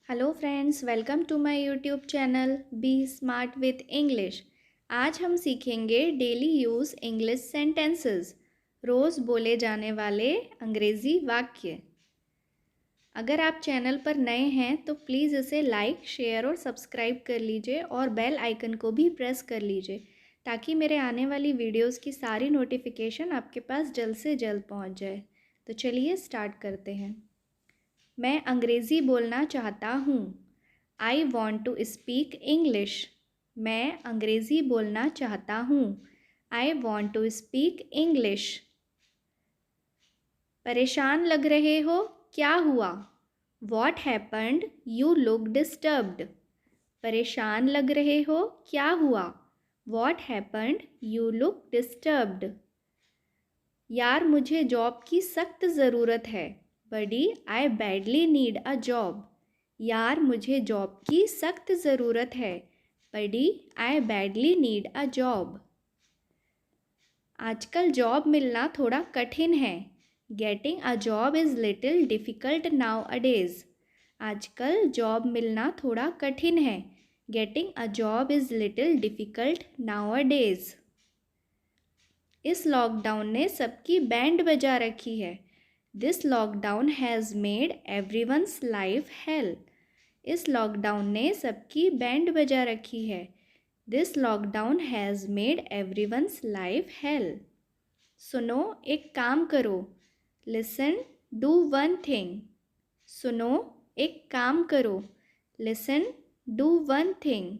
Hello friends, welcome to my YouTube channel Be Smart with English. आज हम सीखेंगे daily use English sentences, रोज़ बोले जाने वाले अंग्रेज़ी वाक्य। अगर आप चैनल पर नए हैं तो प्लीज़ इसे लाइक, शेयर और सब्सक्राइब कर लीजिए और बेल आइकन को भी प्रेस कर लीजिए ताकि मेरे आने वाली वीडियोस की सारी नोटिफिकेशन आपके पास जल्द से जल्द पहुंच जाए। तो चलिए स्टार्ट करते हैं। मैं अंग्रेज़ी बोलना चाहता हूँ। I want to speak English. मैं अंग्रेज़ी बोलना चाहता हूँ। I want to speak English. परेशान लग रहे हो, क्या हुआ? What happened, you look disturbed. परेशान लग रहे हो, क्या हुआ? What happened, you look disturbed. यार, मुझे जॉब की सख्त ज़रूरत है। Buddy, I badly need a job. यार, मुझे जॉब की सख्त ज़रूरत है। Buddy, I badly need a job. आजकल जॉब मिलना थोड़ा कठिन है। Getting a job is little difficult nowadays. आजकल जॉब मिलना थोड़ा कठिन है। Getting a job is little difficult nowadays. इस लॉकडाउन ने सबकी बैंड बजा रखी है। This lockdown has made everyone's life hell. इस लॉकडाउन ने सबकी बैंड बजा रखी है। This lockdown has made everyone's life hell. सुनो, एक काम करो। Listen, do one thing. सुनो, एक काम करो। Listen, do one thing.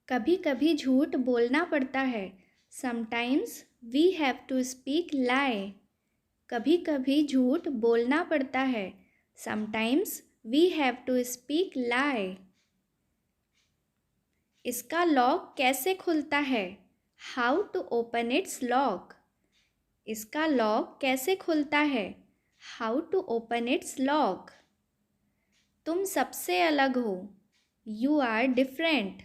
कभी कभी झूठ बोलना पड़ता है। Sometimes we have to speak lie. कभी कभी झूठ बोलना पड़ता है। Sometimes we have to speak lie. इसका लॉक कैसे खुलता है? How to open its lock. इसका लॉक कैसे खुलता है? How to open its lock. तुम सबसे अलग हो। You are different.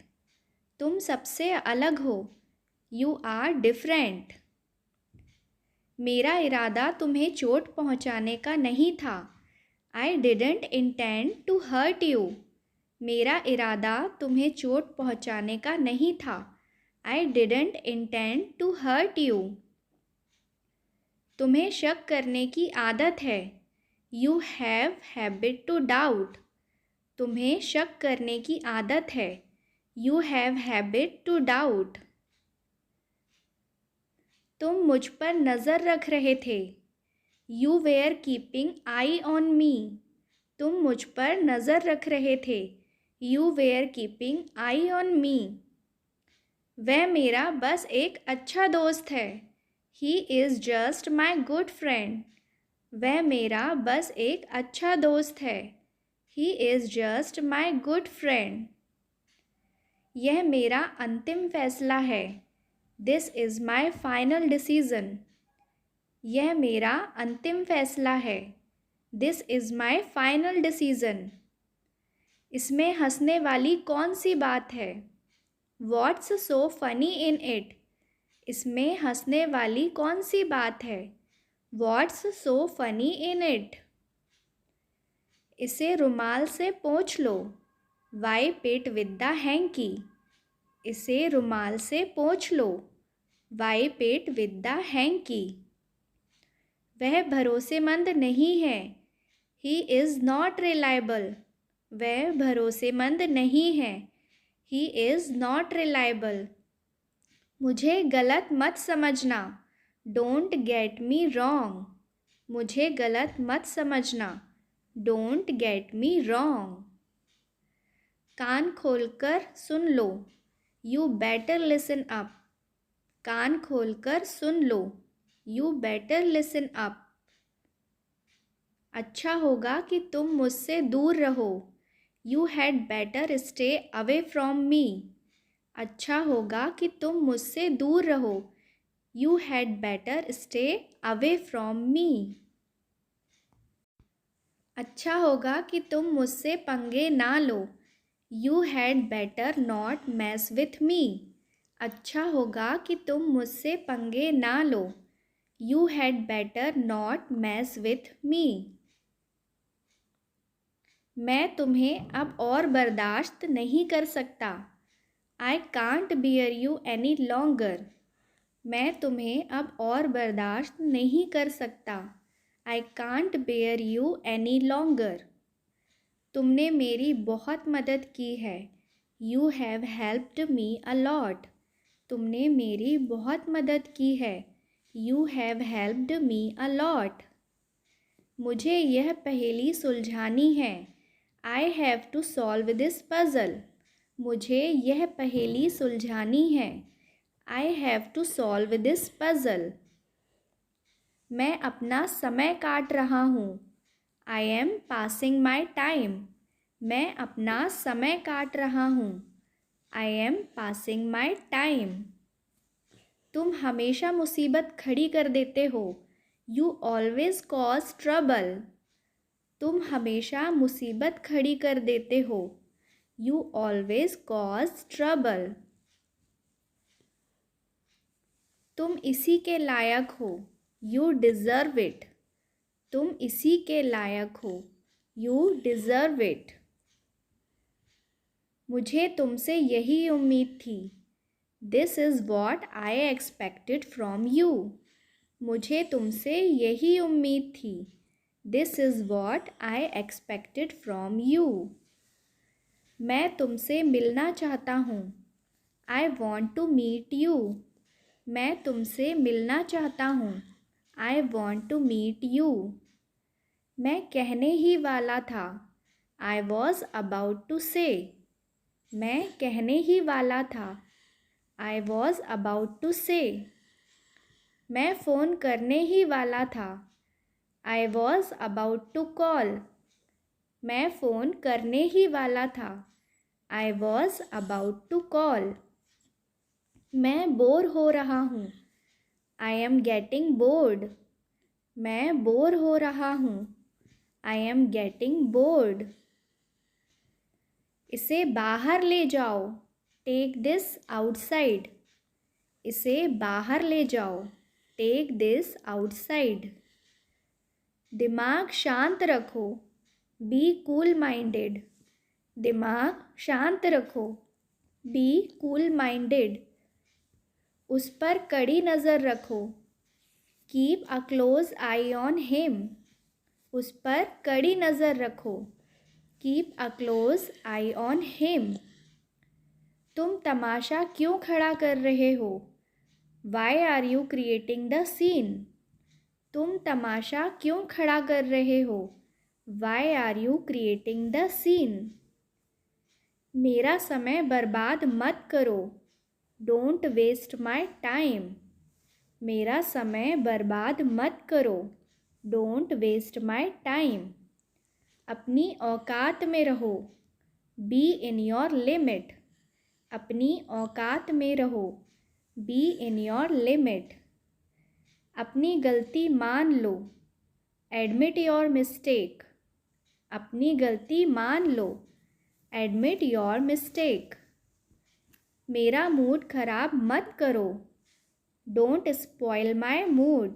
तुम सबसे अलग हो। You are different. मेरा इरादा तुम्हें चोट पहुंचाने का नहीं था। I didn't intend to hurt you. मेरा इरादा तुम्हें चोट पहुंचाने का नहीं था। I didn't intend to hurt you. तुम्हें शक करने की आदत है। You have habit to doubt. तुम्हें शक करने की आदत है। You have habit to doubt. तुम मुझ पर नज़र रख रहे थे। You were keeping eye on me. तुम मुझ पर नज़र रख रहे थे। You were keeping eye on me. वह मेरा बस एक अच्छा दोस्त है। He is just my good friend. वह मेरा बस एक अच्छा दोस्त है। He is just my good friend. यह मेरा अंतिम फैसला है। This is my final decision. यह मेरा अंतिम फैसला है। This is my final decision. इसमें हंसने वाली कौन सी बात है? What's so funny in it? इसमें हंसने वाली कौन सी बात है? What's so funny in it? इसे रुमाल से पोंछ लो। Wipe it with the hanky. इसे रुमाल से पोंछ लो। Wipe it with the hanky. वह भरोसेमंद नहीं है। He is not reliable. वह भरोसेमंद नहीं है। He is not reliable. मुझे गलत मत समझना। Don't get me wrong. मुझे गलत मत समझना। Don't get me wrong. कान खोलकर सुन लो। You better listen up. कान खोलकर सुन लो। You better listen up. अच्छा होगा कि तुम मुझसे दूर रहो। You had better stay away from me. अच्छा होगा कि तुम मुझसे दूर रहो। You had better stay away from me. अच्छा होगा कि तुम मुझसे पंगे ना लो। You had better not mess with me. अच्छा होगा कि तुम मुझसे पंगे ना लो। You had better not mess with me. मैं तुम्हें अब और बर्दाश्त नहीं कर सकता। I can't bear you any longer. मैं तुम्हें अब और बर्दाश्त नहीं कर सकता। I can't bear you any longer. तुमने मेरी बहुत मदद की है। You have helped me a lot. तुमने मेरी बहुत मदद की है। You have helped me a lot. मुझे यह पहेली सुलझानी है। I have to solve this puzzle. मुझे यह पहेली सुलझानी है। I have to solve this puzzle. मैं अपना समय काट रहा हूँ। I M passing my time. मैं अपना समय काट रहा हूँ। I M passing my time. तुम हमेशा मुसीबत खड़ी कर देते हो। You always cause trouble. तुम हमेशा मुसीबत खड़ी कर देते हो। You always cause trouble. तुम इसी के लायक हो। You deserve it. तुम इसी के लायक हो। You deserve it. मुझे तुमसे यही उम्मीद थी। This is what I expected from you. मुझे तुमसे यही उम्मीद थी। This is what I expected from you. मैं तुमसे मिलना चाहता हूँ। I want to meet you. मैं तुमसे मिलना चाहता हूँ। I want to meet you. मैं कहने ही वाला था। आई वॉज अबाउट टू से। मैं कहने ही वाला था। आई वॉज अबाउट टू से। मैं फ़ोन करने ही वाला था। I was about to call. मैं फ़ोन करने ही वाला था। I was about to call. मैं बोर हो रहा हूँ। I am getting bored. मैं बोर हो रहा हूँ। I am getting bored. इसे बाहर ले जाओ। Take this outside. इसे बाहर ले जाओ। Take this outside. दिमाग शांत रखो। Be cool minded. दिमाग शांत रखो। Be cool minded. उस पर कड़ी नज़र रखो। Keep a close eye on him. उस पर कड़ी नज़र रखो। Keep a close eye on him. तुम तमाशा क्यों खड़ा कर रहे हो? Why are you creating the scene? तुम तमाशा क्यों खड़ा कर रहे हो? Why are you creating the scene? मेरा समय बर्बाद मत करो। Don't waste my time. मेरा समय बर्बाद मत करो। Don't waste my time. अपनी औकात में रहो। Be in your limit. अपनी औकात में रहो। Be in your limit. अपनी गलती मान लो। Admit your mistake. अपनी गलती मान लो। Admit your mistake. मेरा मूड खराब मत करो। Don't spoil my mood.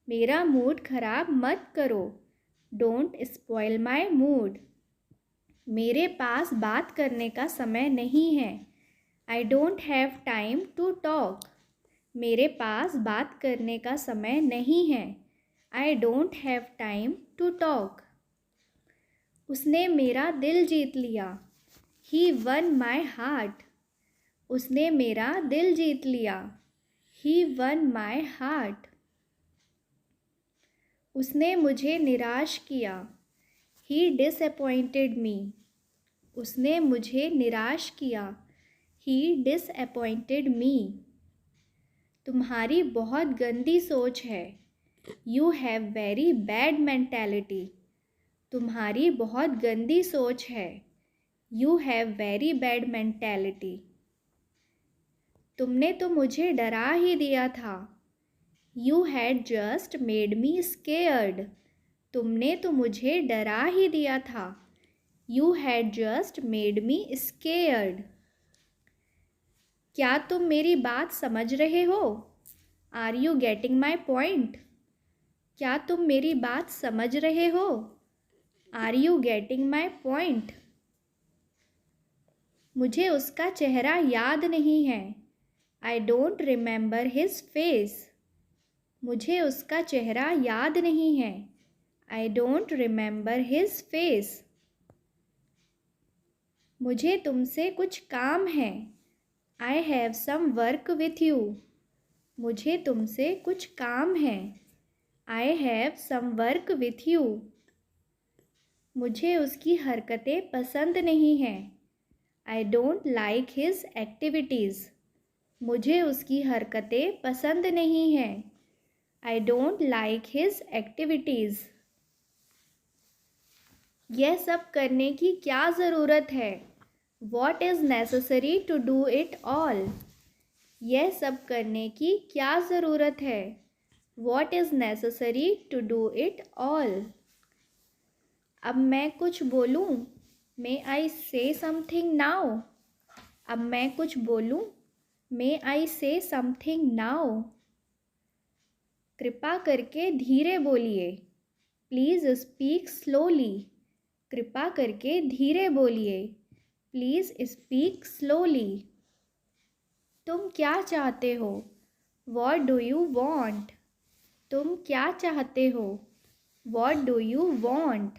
मेरा मूड खराब मत करो। Don't spoil my mood. मेरे पास बात करने का समय नहीं है। I don't have time to talk. मेरे पास बात करने का समय नहीं है। I don't have time to talk. उसने मेरा दिल जीत लिया। He won my heart. उसने मेरा दिल जीत लिया। He won my heart. उसने मुझे निराश किया। ही डिसअपॉइंटेड मी। उसने मुझे निराश किया। ही डिसअपॉइंटेड मी। तुम्हारी बहुत गंदी सोच है। You have very bad mentality. तुम्हारी बहुत गंदी सोच है। You have very bad mentality. तुमने तो मुझे डरा ही दिया था। You had just made me scared. तुमने तो मुझे डरा ही दिया था। You had just made me scared. क्या तुम मेरी बात समझ रहे हो? Are you getting my point? क्या तुम मेरी बात समझ रहे हो? Are you getting my point? मुझे उसका चेहरा याद नहीं है। I don't remember his face. मुझे उसका चेहरा याद नहीं है। I don't remember his face. मुझे तुमसे कुछ काम है। I have some work with you. मुझे तुमसे कुछ काम है। I have some work with you. मुझे उसकी हरकतें पसंद नहीं हैं। I don't like his activities. मुझे उसकी हरकतें पसंद नहीं हैं। I don't like his activities. यह सब करने की क्या ज़रूरत है? What is necessary to do it all? यह सब करने की क्या ज़रूरत है? What is necessary to do it all? अब मैं कुछ बोलूँ? मे आई से समथिंग नाउ? अब मैं कुछ बोलूँ? मे आई से समथिंग नाउ? कृपा करके धीरे बोलिए। Please speak slowly. कृपा करके धीरे बोलिए। Please speak slowly. तुम क्या चाहते हो? What do you want? तुम क्या चाहते हो? What do you want?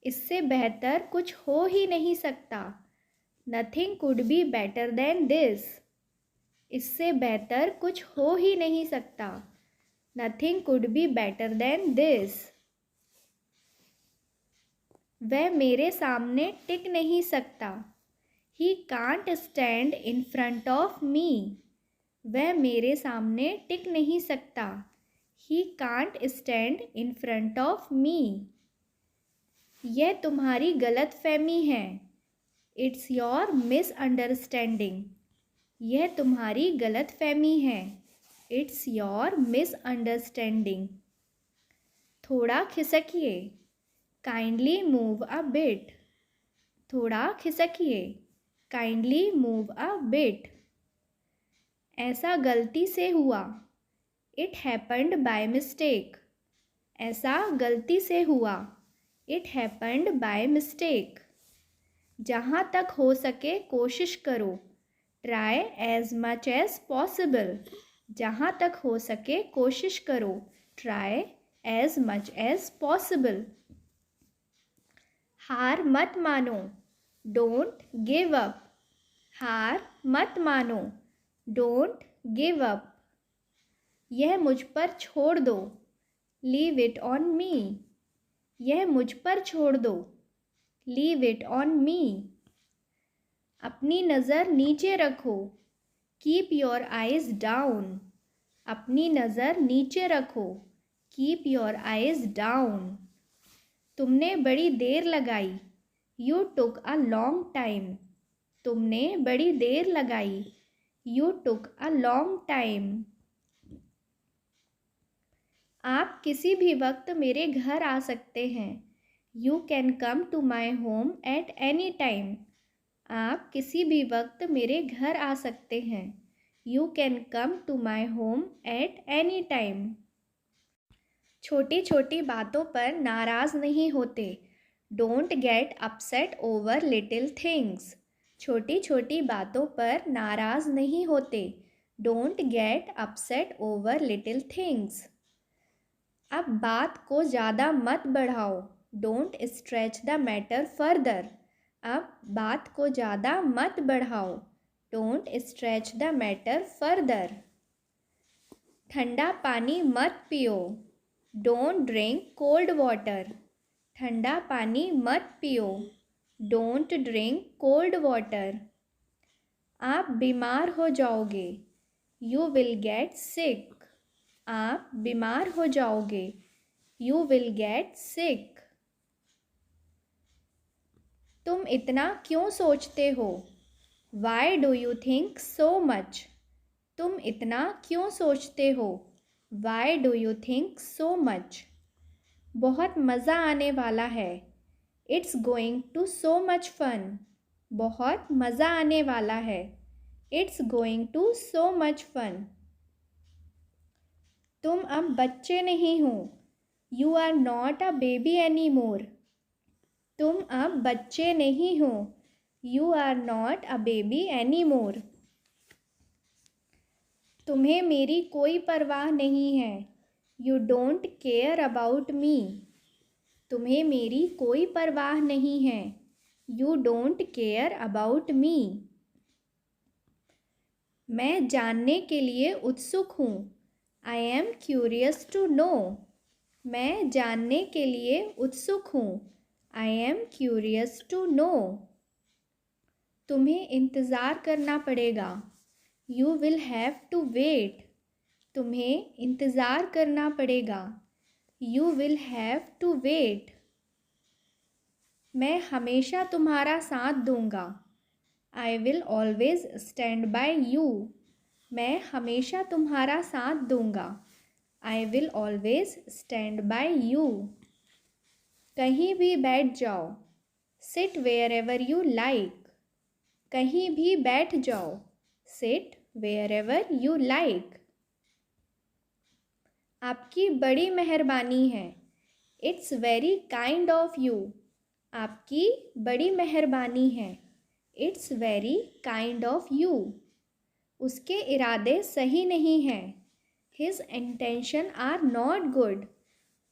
इससे बेहतर कुछ हो ही नहीं सकता। Nothing could be better than this. इससे बेहतर कुछ हो ही नहीं सकता। Nothing could be better than this. वह मेरे सामने टिक नहीं सकता। He can't stand in front of मी। वह मेरे सामने टिक नहीं सकता। He can't stand in front of me. यह तुम्हारी गलतफहमी है। It's your misunderstanding. यह तुम्हारी गलतफहमी है। It's your misunderstanding. थोड़ा खिसकिए। Kindly move a bit. थोड़ा खिसकिए। Kindly move a bit. ऐसा गलती से हुआ। It happened by mistake. ऐसा गलती से हुआ। It happened by mistake. जहाँ तक हो सके कोशिश करो। Try as much as possible. जहाँ तक हो सके कोशिश करो। Try as much as possible. हार मत मानो। Don't give up. हार मत मानो। Don't give up. यह मुझ पर छोड़ दो। Leave it on me. यह मुझ पर छोड़ दो। Leave it on me. अपनी नज़र नीचे रखो। Keep your eyes down. अपनी नज़र नीचे रखो। Keep your eyes down. तुमने बड़ी देर लगाई। You took a long time. तुमने बड़ी देर लगाई। You took a long time. आप किसी भी वक्त मेरे घर आ सकते हैं। You can come to my home at any time. आप किसी भी वक्त मेरे घर आ सकते हैं। You can come to my home at any time. छोटी छोटी बातों पर नाराज़ नहीं होते। Don't get upset over little things. छोटी छोटी बातों पर नाराज़ नहीं होते। Don't get upset over little things. अब बात को ज़्यादा मत बढ़ाओ। Don't stretch the matter further. अब बात को ज़्यादा मत बढ़ाओ। Don't stretch the matter further. ठंडा पानी मत पियो। Don't drink cold water. ठंडा पानी मत पियो। Don't drink cold water. आप बीमार हो जाओगे। You will get sick. आप बीमार हो जाओगे। You will get sick. तुम इतना क्यों सोचते हो? Why do you think so much? तुम इतना क्यों सोचते हो? Why do you think so much? बहुत मज़ा आने वाला है। It's going to so much fun. बहुत मज़ा आने वाला है। It's going to so much fun. तुम अब बच्चे नहीं हो। You are not a baby any more. तुम अब बच्चे नहीं हो। You are not a baby any more. तुम्हें मेरी कोई परवाह नहीं है। You don't care about me. तुम्हें मेरी कोई परवाह नहीं है। You don't care about me. मैं जानने के लिए उत्सुक हूँ। I am curious to know. मैं जानने के लिए उत्सुक हूँ। I am curious to know. तुम्हें इंतज़ार करना पड़ेगा। You will have to wait. तुम्हें इंतज़ार करना पड़ेगा। You will have to wait. मैं हमेशा तुम्हारा साथ दूंगा। I will always stand by you. मैं हमेशा तुम्हारा साथ दूंगा। I will always stand by you. कहीं भी बैठ जाओ। Sit wherever you like. कहीं भी बैठ जाओ। Sit wherever you like. आपकी बड़ी मेहरबानी है। It's very kind of you. आपकी बड़ी मेहरबानी है। It's very kind of you. उसके इरादे सही नहीं हैं। His intention are not good.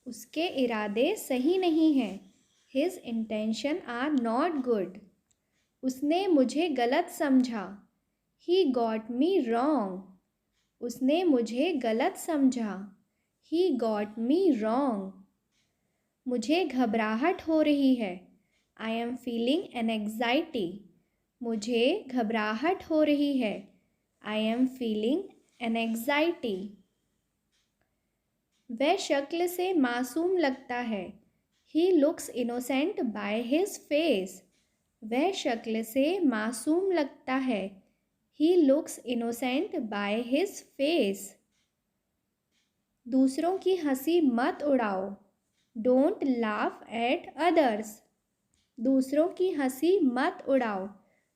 उसके इरादे सही नहीं हैं। His intention are not good. उसने मुझे गलत समझा। He got me wrong. उसने मुझे गलत समझा। He got me wrong. मुझे घबराहट हो रही है। I am feeling an anxiety. मुझे घबराहट हो रही है। I am feeling an anxiety. वह शक्ल से मासूम लगता है। He looks innocent by his face. वह शक्ल से मासूम लगता है। He looks innocent by his face. दूसरों की हंसी मत उड़ाओ। Don't laugh at others. दूसरों की हंसी मत उड़ाओ।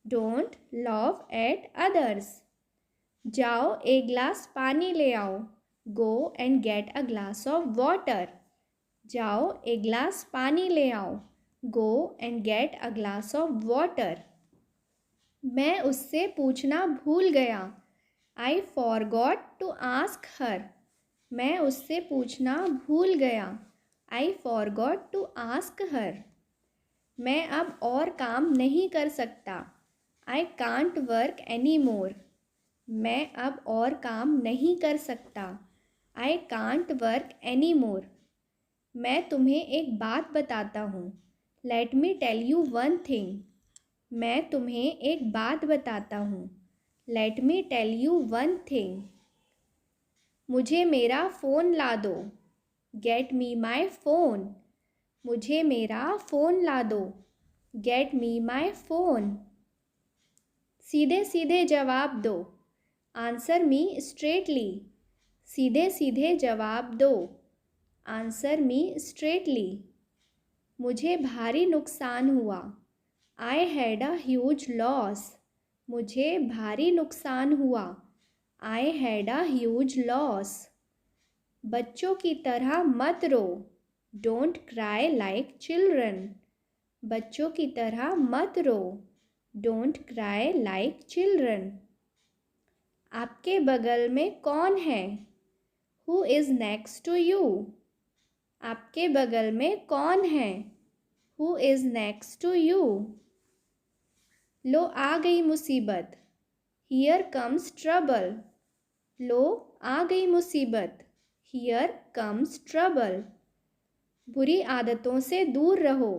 Don't laugh at others. जाओ एक गिलास पानी ले आओ। Go and get a glass of water. जाओ एक गिलास पानी ले आओ। Go and get a glass of water. मैं उससे पूछना भूल गया। I forgot to ask her. मैं उससे पूछना भूल गया। I forgot to ask her. मैं अब और काम नहीं कर सकता। I can't work any more. मैं अब और काम नहीं कर सकता। I can't work any more. मैं तुम्हें एक बात बताता हूँ। Let me tell you one thing. मैं तुम्हें एक बात बताता हूँ। Let me tell you one thing. मुझे मेरा फ़ोन ला दो। Get me my phone. मुझे मेरा फ़ोन ला दो। Get me my phone. सीधे सीधे जवाब दो। Answer me straightly. सीधे सीधे जवाब दो। Answer me straightly. मुझे भारी नुकसान हुआ। I had a huge loss. मुझे भारी नुकसान हुआ। I had a huge loss. बच्चों की तरह मत रो। Don't cry like children. बच्चों की तरह मत रो। Don't cry like children. आपके बगल में कौन है? Who is next to you? आपके बगल में कौन है? Who is next to you? लो आ गई मुसीबत। Here comes trouble. लो आ गई मुसीबत। Here comes trouble. बुरी आदतों से दूर रहो।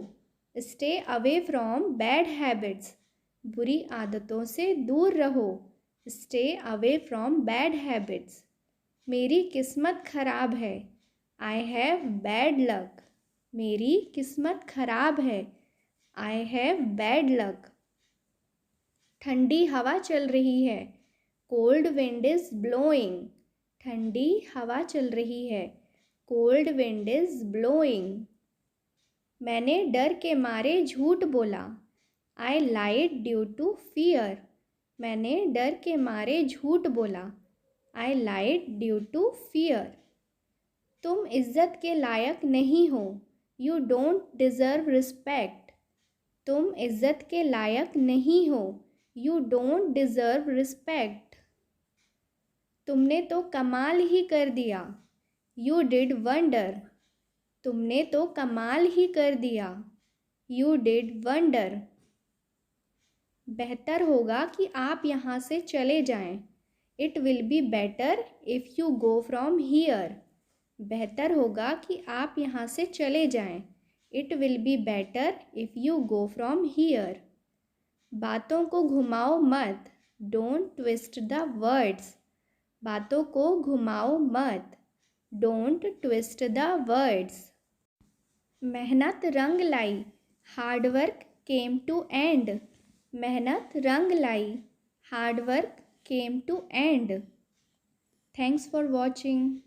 Stay away from bad habits. बुरी आदतों से दूर रहो। Stay away from bad habits. मेरी किस्मत खराब है। I have bad luck. मेरी किस्मत खराब है। I have bad luck. ठंडी हवा चल रही है। Cold wind is blowing. ठंडी हवा चल रही है। Cold wind is blowing. मैंने डर के मारे झूठ बोला। आई लाइड ड्यू टू फियर। मैंने डर के मारे झूठ बोला। आई लाइड ड्यू टू फियर। तुम इज्जत के लायक नहीं हो। You don't deserve respect. तुम इज्जत के लायक नहीं हो। You don't deserve respect. तुमने तो कमाल ही कर दिया। You did wonder. तुमने तो कमाल ही कर दिया। You did wonder. बेहतर होगा कि आप यहाँ से चले जाएं। It will be better if you go from here. बेहतर होगा कि आप यहाँ से चले जाएं। It will be better if you go from here. बातों को घुमाओ मत। Don't twist the words. बातों को घुमाओ मत। Don't twist the words. मेहनत रंग लाई। Hard work came to and. मेहनत रंग लाई। Hard work came to end. Thanks for watching.